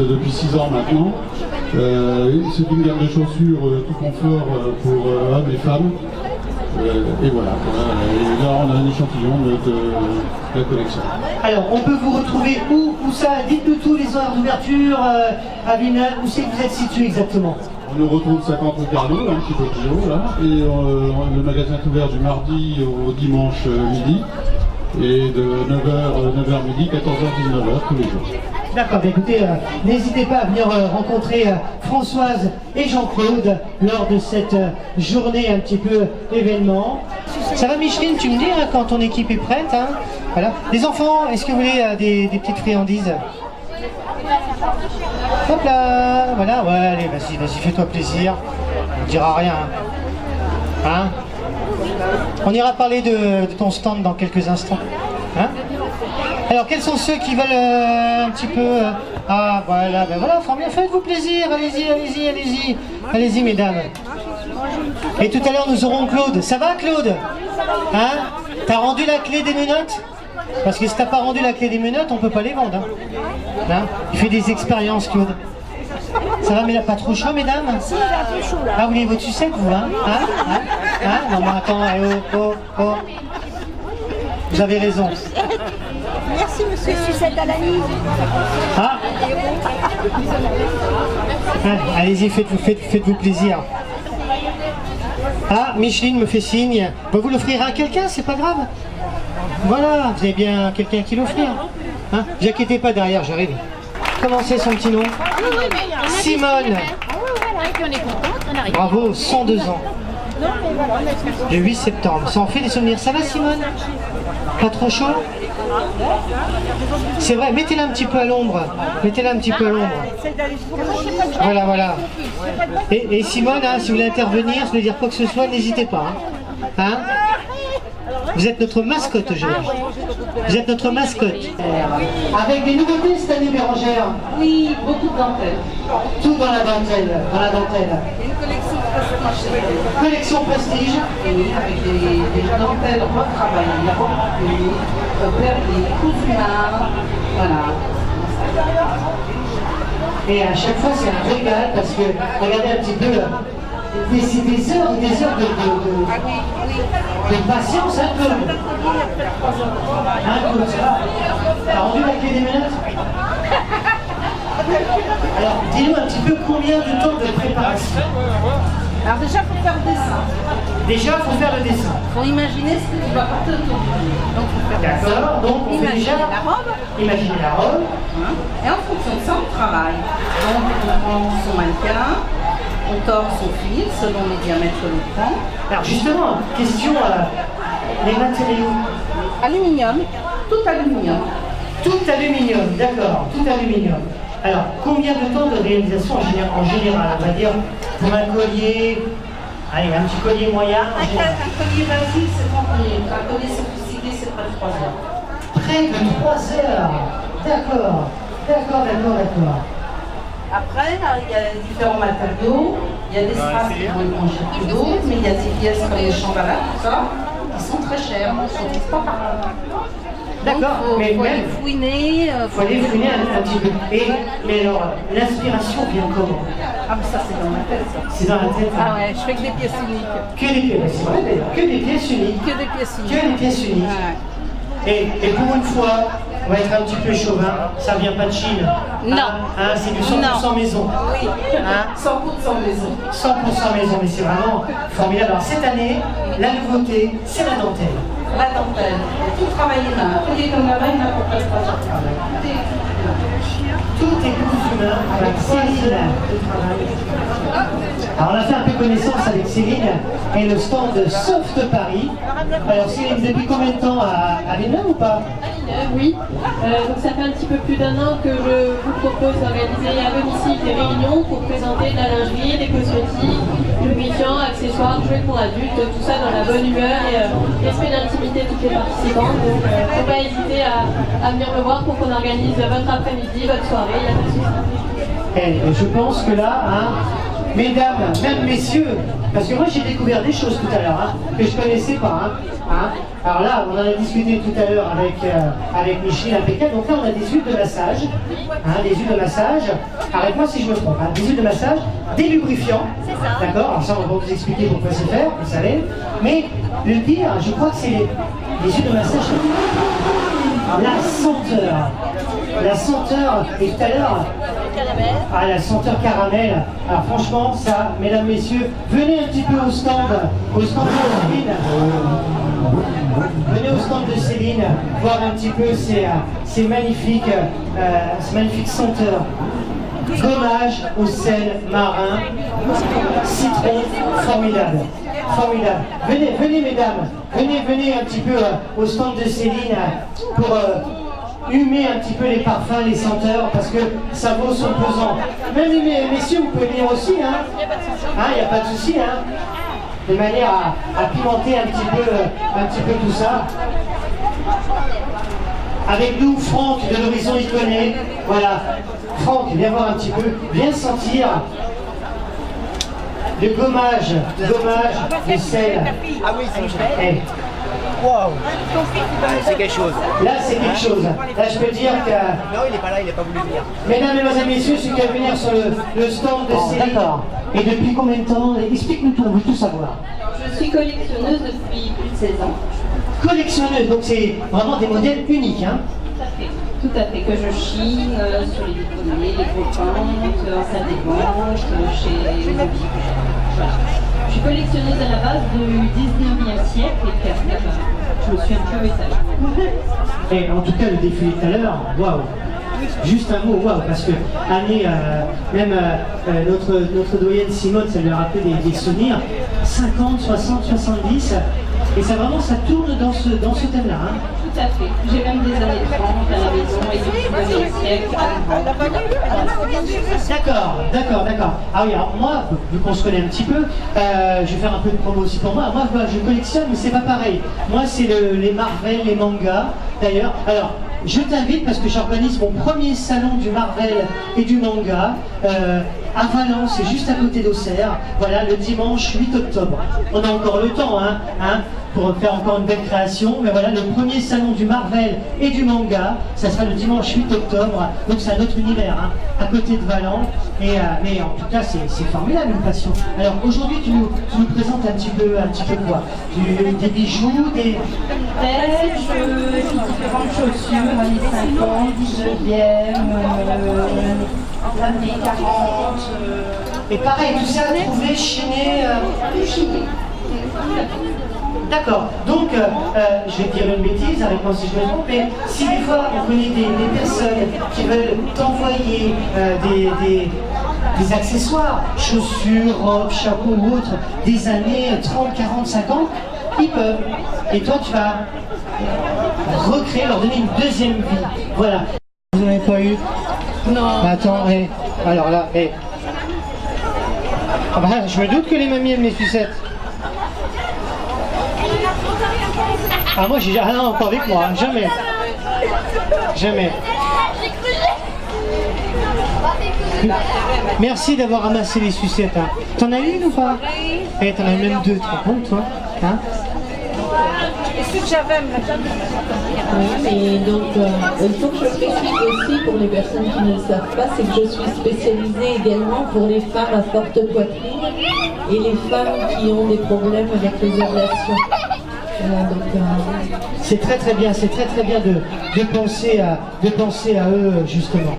depuis 6 ans maintenant. C'est une gamme de chaussures tout confort pour hommes et femmes. Et voilà, et là on a un échantillon de la collection. Alors on peut vous retrouver où ça? Dites-nous tous les horaires d'ouverture à Villeneuve, où c'est que vous êtes situé exactement? On nous retrouve 50 rue Carnot, là, chez Tokyo, là, et le magasin est ouvert du mardi au dimanche midi, et de 9h midi, 14h, 19h tous les jours. D'accord, écoutez, n'hésitez pas à venir rencontrer Françoise et Jean-Claude lors de cette journée un petit peu événement. Ça va Micheline, tu me dis hein, quand ton équipe est prête hein. Voilà. Les enfants, est-ce que vous voulez des petites friandises? Hop là, voilà, ouais, allez, vas-y, fais-toi plaisir, on ne dira rien. Hein, on ira parler de ton stand dans quelques instants. Hein? Alors, quels sont ceux qui veulent un petit peu... ah, voilà, ben voilà, faites-vous plaisir, allez-y, mesdames. Et tout à l'heure, nous aurons Claude. Ça va, Claude? Hein? T'as rendu la clé des menottes? Parce que si t'as pas rendu la clé des menottes, on peut pas les vendre. Hein? Hein? Il fait des expériences, Claude. Ça va, mais là, pas trop chaud, mesdames? Si, j'ai un peu chaud, là. Ah, vous voulez votre sucette, vous, hein? Non, mais attends, oh. Vous avez raison. Merci, monsieur. Sucette à l'anis. Ah. Allez-y, faites-vous plaisir. Ah, Micheline me fait signe. Vous l'offrirez à quelqu'un, c'est pas grave. Voilà, vous avez bien quelqu'un qui l'offrir. Hein, vous inquiétez pas, derrière, j'arrive. Comment c'est son petit nom? Simone. Bravo, 102 ans. Le 8 septembre. Ça en fait des souvenirs. Ça va, Simone? Pas trop chaud? C'est vrai, mettez-la un petit peu à l'ombre. Voilà. Et Simone, hein, si vous voulez intervenir, si vous voulez dire quoi que ce soit, n'hésitez pas. Hein? Vous êtes notre mascotte aujourd'hui. Vous êtes notre mascotte. Avec des nouveautés cette année, Bérangère? Oui, beaucoup de dentelles. Tout dans la dentelle. Une Collection collection prestige. prestige. Oui, avec des dentelles retravaillées, perlées, cousu main, voilà. Et à chaque fois, c'est un régal parce que, regardez un petit peu, c'est des heures et des heures de patience, hein, Claude? Hein, Claude, ça va? T'as rendu la clé des menottes? Alors, dis-nous un petit peu combien de temps de préparation? Alors déjà, il faut faire le dessin. Déjà, il faut faire le dessin. Il faut imaginer ce que tu vas porter autour de lui. Donc, il faut faire le dessin. D'accord, donc on fait déjà Imaginer la robe. Hein, et en fonction de ça, on travaille. Donc, on prend son mannequin, on tord son fil selon les diamètres que l'on prend. Alors justement, question, les matériaux. Aluminium, tout aluminium. Tout aluminium, d'accord, tout aluminium. Alors, combien de temps de réalisation en général? On va dire, pour un collier, allez, un petit collier moyen. Un collier basique, c'est 30 minutes. Un collier sophistiqué, c'est près de 3 heures. Près de 3 heures. D'accord. Après, il y a différents matériaux. Il y a des strass qui vont être moins chers que d'autres, mais il y a des pièces comme les chandelles, tout ça, qui sont très chères. On ne se trouve pas partout. D'accord, mais il faut aller fouiner. Il faut aller fouiner un petit peu. Mais alors, l'inspiration vient comment? Ah, mais ça, c'est dans ma tête, ça. C'est dans la tête. Ah ouais, je fais que des pièces uniques. Que des pièces, c'est vrai d'ailleurs, que des pièces uniques. Que des pièces uniques. Ouais. Et pour une fois, on va être un petit peu chauvin, ça vient pas de Chine. Non. Hein, c'est du 100% maison. Oui, hein? 100% maison. 100% maison, mais c'est vraiment formidable. Alors cette année, la nouveauté, c'est la dentelle. La dentelle, tout travaillé main. Tout est comme la main, n'importe quoi de travail. Tout est cousu main avec Céline. Alors on a fait un peu connaissance avec Céline et le stand de Soft Paris. Alors Céline, depuis combien de temps à Villeneuve ou pas? Oui, donc ça fait un petit peu plus d'1 an que je vous propose d'organiser à domicile des réunions pour présenter de la lingerie, des cosmétiques, lubrifiants, accessoires, jouets pour adultes, tout ça dans la bonne humeur et respect d'intimité de toutes les participantes. Donc il ne faut pas hésiter à venir me voir pour qu'on organise votre après-midi, votre soirée, il n'y a pas de souci. Et je pense que là, hein, mesdames, même messieurs, parce que moi j'ai découvert des choses tout à l'heure que je connaissais pas. Alors là, on en a discuté tout à l'heure avec Micheline impeccable. Donc là, on a des huiles de massage, des huiles de massage. Arrête-moi si je me trompe. Des huiles de massage, des lubrifiants. D'accord. Alors ça, on va vous expliquer pourquoi c'est faire, vous savez. Mais le pire, je crois que c'est les huiles de massage. La senteur, et tout à l'heure, la senteur caramel. Alors franchement, ça, mesdames, messieurs, venez un petit peu au stand de Céline. Venez au stand de Céline, voir un petit peu ces magnifiques senteurs. Gommage au sel marin, citron, formidable. Formidable. Venez mesdames, venez un petit peu au stand de Céline pour humer un petit peu les parfums, les senteurs, parce que ça vaut son pesant. Même les messieurs, vous pouvez venir aussi, il n'y a pas de souci, de manière à pimenter un petit peu tout ça. Avec nous, Franck de l'Horizon Iconé. Voilà, Franck, viens voir un petit peu, viens sentir le gommage de sel. Ah oui, c'est wow. C'est quelque chose. Là, c'est quelque chose. Là, je peux dire que... Non, il n'est pas là, il n'a pas voulu venir. Mesdames, mesdemoiselles, messieurs, celui qui va venir sur le stand de Céline. D'accord. Et depuis combien de temps? Explique-nous tout, on veut tout savoir. Je suis collectionneuse depuis plus de 16 ans. Collectionneuse, donc c'est vraiment des modèles uniques, Tout à fait, que je chine sur les diplômés, les copains, en salle des ventes, chez les amis. Voilà. Je suis collectionneuse à la base du 19e siècle et puis après, je me suis un peu étalée. Et en tout cas, le défilé tout à l'heure, waouh! Juste un mot, waouh, parce que Annie, même notre doyenne Simone, ça lui a rappelé des souvenirs, 50, 60, 70, et ça vraiment, ça tourne dans ce thème-là. Tout à fait. J'ai même des années 30 à la maison et du 19e siècle. D'accord. Ah oui, alors moi, vu qu'on se connaît un petit peu, je vais faire un peu de promo aussi pour moi. Moi, je collectionne, mais c'est pas pareil. Moi, c'est les Marvel, les mangas, d'ailleurs. Alors, je t'invite parce que j'organise mon premier salon du Marvel et du manga à Valence, c'est juste à côté d'Auxerre. Voilà, le dimanche 8 octobre. On a encore le temps, pour faire encore une belle création. Mais voilà, le premier salon du Marvel et du manga, ça sera le dimanche 8 octobre. Donc c'est un autre univers, à côté de Valence. Mais en tout cas, c'est formidable, une passion. Alors aujourd'hui, tu nous présentes un petit peu quoi? Des bijoux, des différentes chaussures, années 50, 19e, années 40. Et pareil, tout ça trouvé, chiné. D'accord. Donc, je vais dire une bêtise, arrête-moi si je me trompe, mais si des fois on connaît des personnes qui veulent t'envoyer des accessoires, chaussures, robes, chapeaux ou autres, des années 30, 40, 50, ils peuvent. Et toi, tu vas recréer, leur donner une deuxième vie. Voilà. Vous n'en avez pas eu? Non. Attends, alors là, je me doute que les mamies aiment les sucettes. Ah moi j'ai non, pas avec moi, jamais. Merci d'avoir ramassé les sucettes. T'en as une ou pas? T'en as même deux, tu te rends compte toi? Et donc, il faut que je précise aussi pour les personnes qui ne le savent pas, c'est que je suis spécialisée également pour les femmes à forte poitrine et les femmes qui ont des problèmes avec les ovulations. C'est très bien de penser à eux justement.